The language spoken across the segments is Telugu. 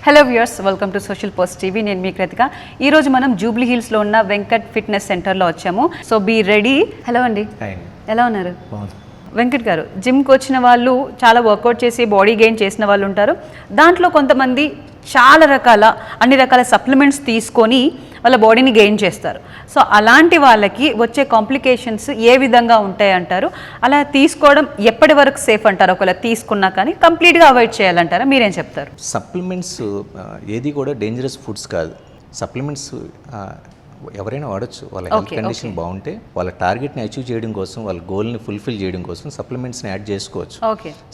Hello viewers, welcome to social post TV. నేను మీ కృతిక. ఈ రోజు మనం జూబ్లీ హిల్స్ లో ఉన్న వెంకట్ ఫిట్నెస్ సెంటర్లో వచ్చాము. So be ready. హలో అండి, ఎలా ఉన్నారు? వెంకట్ గారు, జిమ్కి వచ్చిన వాళ్ళు చాలా వర్కౌట్ చేసి బాడీ గెయిన్ చేసిన వాళ్ళు ఉంటారు. దాంట్లో కొంతమంది చాలా అన్ని రకాల సప్లిమెంట్స్ తీసుకొని వాళ్ళ బాడీని గెయిన్ చేస్తారు. సో అలాంటి వాళ్ళకి వచ్చే కాంప్లికేషన్స్ ఏ విధంగా ఉంటాయి అంటారు? అలా తీసుకోవడం ఎప్పటి వరకు సేఫ్ అంటారు? ఒకవేళ తీసుకున్నా కానీ కంప్లీట్గా అవాయిడ్ చేయాలంటారా? మీరేం చెప్తారు? సప్లిమెంట్స్ ఏది కూడా డేంజరస్ ఫుడ్స్ కాదు. సప్లిమెంట్స్ ఎవరైనా వాడచ్చు. వాళ్ళ హెల్త్ కండిషన్ బాగుంటే వాళ్ళ టార్గెట్ని అచీవ్ చేయడం కోసం, వాళ్ళ గోల్ని ఫుల్ఫిల్ చేయడం కోసం సప్లిమెంట్స్ని యాడ్ చేసుకోవచ్చు.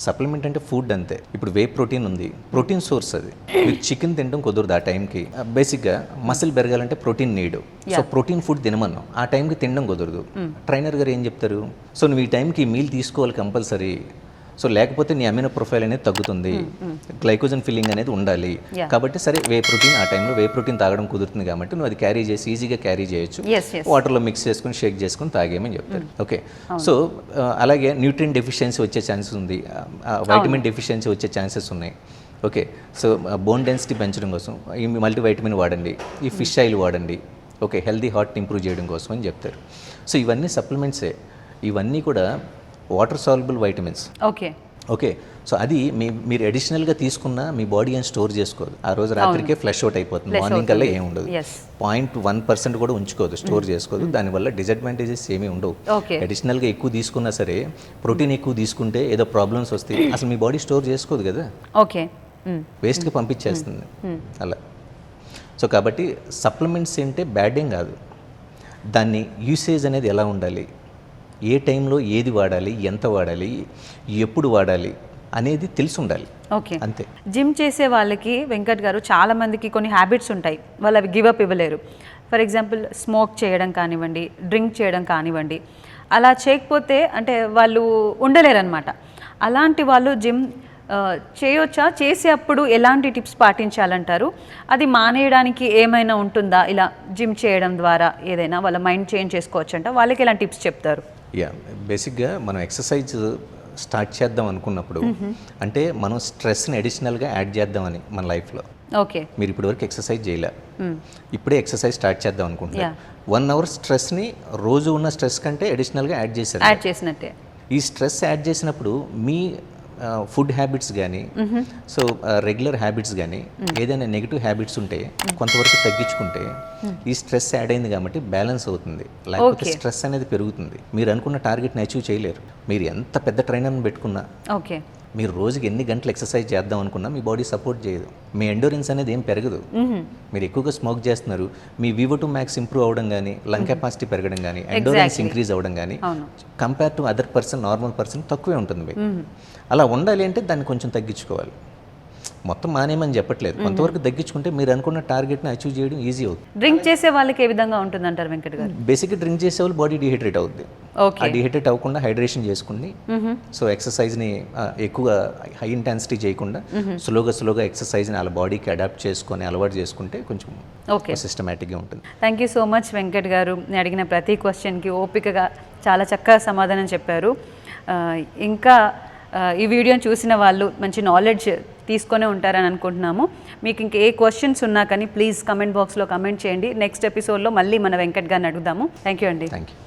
సప్లిమెంట్ అంటే ఫుడ్ అంతే. ఇప్పుడు వే ప్రోటీన్ ఉంది, ప్రోటీన్ సోర్స్ అది. మీరు చికెన్ తినడం కుదరదు ఆ టైంకి. బేసిక్గా మసిల్ పెరగాలంటే protein need. So protein food తినమన్నాం, ఆ టైంకి తినడం కుదరదు. ట్రైనర్ గారు ఏం చెప్తారు? సో నువ్వు ఈ టైంకి మీల్ తీసుకోవాలి కంపల్సరీ. సో లేకపోతే నీ అమినో ప్రొఫైల్ అనేది తగ్గుతుంది, గ్లైకోజన్ ఫిల్లింగ్ అనేది ఉండాలి. కాబట్టి సరే వే ప్రోటీన్, ఆ టైంలో వే ప్రోటీన్ తాగడం కుదురుతుంది కాబట్టి నువ్వు అది క్యారీ చేసి ఈజీగా క్యారీ చేయొచ్చు. వాటర్లో మిక్స్ చేసుకుని షేక్ చేసుకుని తాగేమని చెప్తారు. ఓకే, సో అలాగే న్యూట్రియం డెఫిషియన్సీ వచ్చే ఛాన్సెస్ ఉంది, వైటమిన్ డెఫిషియన్సీ వచ్చే ఛాన్సెస్ ఉన్నాయి. ఓకే, సో బోన్ డెన్సిటీ పెంచడం కోసం ఈ మల్టీవైటమిన్ వాడండి, ఈ ఫిష్ ఆయిల్ వాడండి. ఓకే, హెల్దీ హార్ట్ ఇంప్రూవ్ చేయడం కోసం అని చెప్తారు. సో ఇవన్నీ సప్లిమెంట్సే. ఇవన్నీ కూడా water soluble vitamins. Okay, so అది మీరు అడిషనల్గా తీసుకున్న మీ బాడీ అని స్టోర్ చేసుకోదు. ఆ రోజు రాత్రికే ఫ్లష్ అవుట్ అయిపోతుంది, మార్నింగ్ కల్లా ఏమి ఉండదు. 0.1% కూడా ఉంచుకోదు, స్టోర్ చేసుకోదు. దానివల్ల డిసడ్వాంటేజెస్ ఏమీ ఉండవు. అడిషనల్గా ఎక్కువ తీసుకున్నా సరే, ప్రోటీన్ ఎక్కువ తీసుకుంటే ఏదో ప్రాబ్లమ్స్ వస్తాయి, అసలు మీ బాడీ స్టోర్ చేసుకోదు కదా, వేస్ట్కి పంపించేస్తుంది అలా. సో కాబట్టి సప్లిమెంట్స్ అంటే బ్యాడ్ ఏం కాదు. దాన్ని యూసేజ్ అనేది ఎలా ఉండాలి, ఏ టైంలో ఏది వాడాలి, ఎంత వాడాలి, ఎప్పుడు వాడాలి అనేది తెలిసి ఉండాలి. ఓకే, అంతే. జిమ్ చేసే వాళ్ళకి వెంకట్ గారు చాలా మందికి కొన్ని హ్యాబిట్స్ ఉంటాయి, వాళ్ళు అవి గివప్ ఇవ్వలేరు. ఫర్ ఎగ్జాంపుల్ స్మోక్ చేయడం కానివ్వండి, డ్రింక్ చేయడం కానివ్వండి. అలా చేయకపోతే అంటే వాళ్ళు ఉండలేరు అనమాట. అలాంటి వాళ్ళు జిమ్ చేయొచ్చా? చేసేటప్పుడు ఎలాంటి టిప్స్ పాటించాలంటారు? అది మానేయడానికి ఏమైనా ఉంటుందా? ఇలా జిమ్ చేయడం ద్వారా ఏదైనా వాళ్ళ మైండ్ చేంజ్ చేసుకోవచ్చు అంట, వాళ్ళకి ఎలాంటి టిప్స్ చెప్తారు? బేసిక్గా మనం ఎక్సర్సైజ్ స్టార్ట్ చేద్దాం అనుకున్నప్పుడు అంటే మనం స్ట్రెస్ని అడిషనల్గా యాడ్ చేద్దామని మన లైఫ్లో. ఓకే, మీరు ఇప్పటి వరకు ఎక్సర్సైజ్ చేయలే, ఇప్పుడే ఎక్సర్సైజ్ స్టార్ట్ చేద్దాం అనుకుంటున్నారు. 1 hour స్ట్రెస్ని రోజు ఉన్న స్ట్రెస్ కంటే అడిషనల్గా యాడ్ చేసినట్టే. ఈ స్ట్రెస్ యాడ్ చేసినప్పుడు మీ ఫుడ్ హ్యాబిట్స్ కానీ, సో రెగ్యులర్ హ్యాబిట్స్ కానీ, ఏదైనా నెగిటివ్ హ్యాబిట్స్ ఉంటే కొంతవరకు తగ్గించుకుంటే ఈ స్ట్రెస్ యాడ్ అయింది కాబట్టి బ్యాలెన్స్ అవుతుంది. లేకపోతే స్ట్రెస్ అనేది పెరుగుతుంది, మీరు అనుకున్న టార్గెట్ని అచీవ్ చేయలేరు. మీరు ఎంత పెద్ద ట్రైనర్ని పెట్టుకున్నా, మీరు రోజుకి ఎన్ని గంటలు ఎక్సర్సైజ్ చేద్దాం అనుకున్నా మీ బాడీ సపోర్ట్ చేయదు, మీ ఎండోరెన్స్ అనేది ఏం పెరగదు. మీరు ఎక్కువగా స్మోక్ చేస్తున్నారు, మీ VO2 max ఇంప్రూవ్ అవ్వడం కానీ, లంగ్ కెపాసిటీ పెరగడం కానీ, ఎండోరెన్స్ ఇంక్రీజ్ అవ్వడం కానీ compare to other person, normal person తక్కువే ఉంటుంది. అలా ఉండాలి అంటే దాన్ని కొంచెం తగ్గించుకోవాలి. మొత్తం మానేమని చెప్పట్లేదు, కొంతవరకు తగ్గించుకుంటే మీరు అనుకున్న టార్గెట్ని అచీవ్ చేయడం ఈజీ అవుతుంది. డ్రింక్ చేసే వాళ్ళకి ఏ విధంగా ఉంటుంది అంటారు వెంకట్ గారు? బేసిక్గా డ్రింక్ చేసే వాళ్ళు బాడీ డిహైడ్రేట్ అవుతుంది. ఆ డిహైడ్రేట్ అవ్వకుండా హైడ్రేషన్ చేసుకుని, సో ఎక్సర్సైజ్ని ఎక్కువగా హై ఇంటెన్సిటీ చేయకుండా స్లోగా ఎక్సర్సైజ్ని వాళ్ళ బాడీకి అడాప్ట్ చేసుకొని అలవాటు చేసుకుంటే కొంచెం సిస్టమేటిక్గా ఉంటుంది. Thank you so much Venkat గారు. నేను అడిగిన ప్రతి క్వశ్చన్కి ఓపికగా చాలా చక్కగా సమాధానం చెప్పారు. ఇంకా ఈ వీడియోని చూసిన వాళ్ళు మంచి నాలెడ్జ్ తీసుకొనే ఉంటారని అనుకుంటున్నాము. మీకు ఇంక ఏ క్వశ్చన్స్ ఉన్నా కానీ ప్లీజ్ కమెంట్ బాక్స్లో కమెంట్ చేయండి. నెక్స్ట్ ఎపిసోడ్లో మళ్ళీ మన వెంకట్ గారిని అడుగుదాము. థ్యాంక్ యూ అండి. Thank you.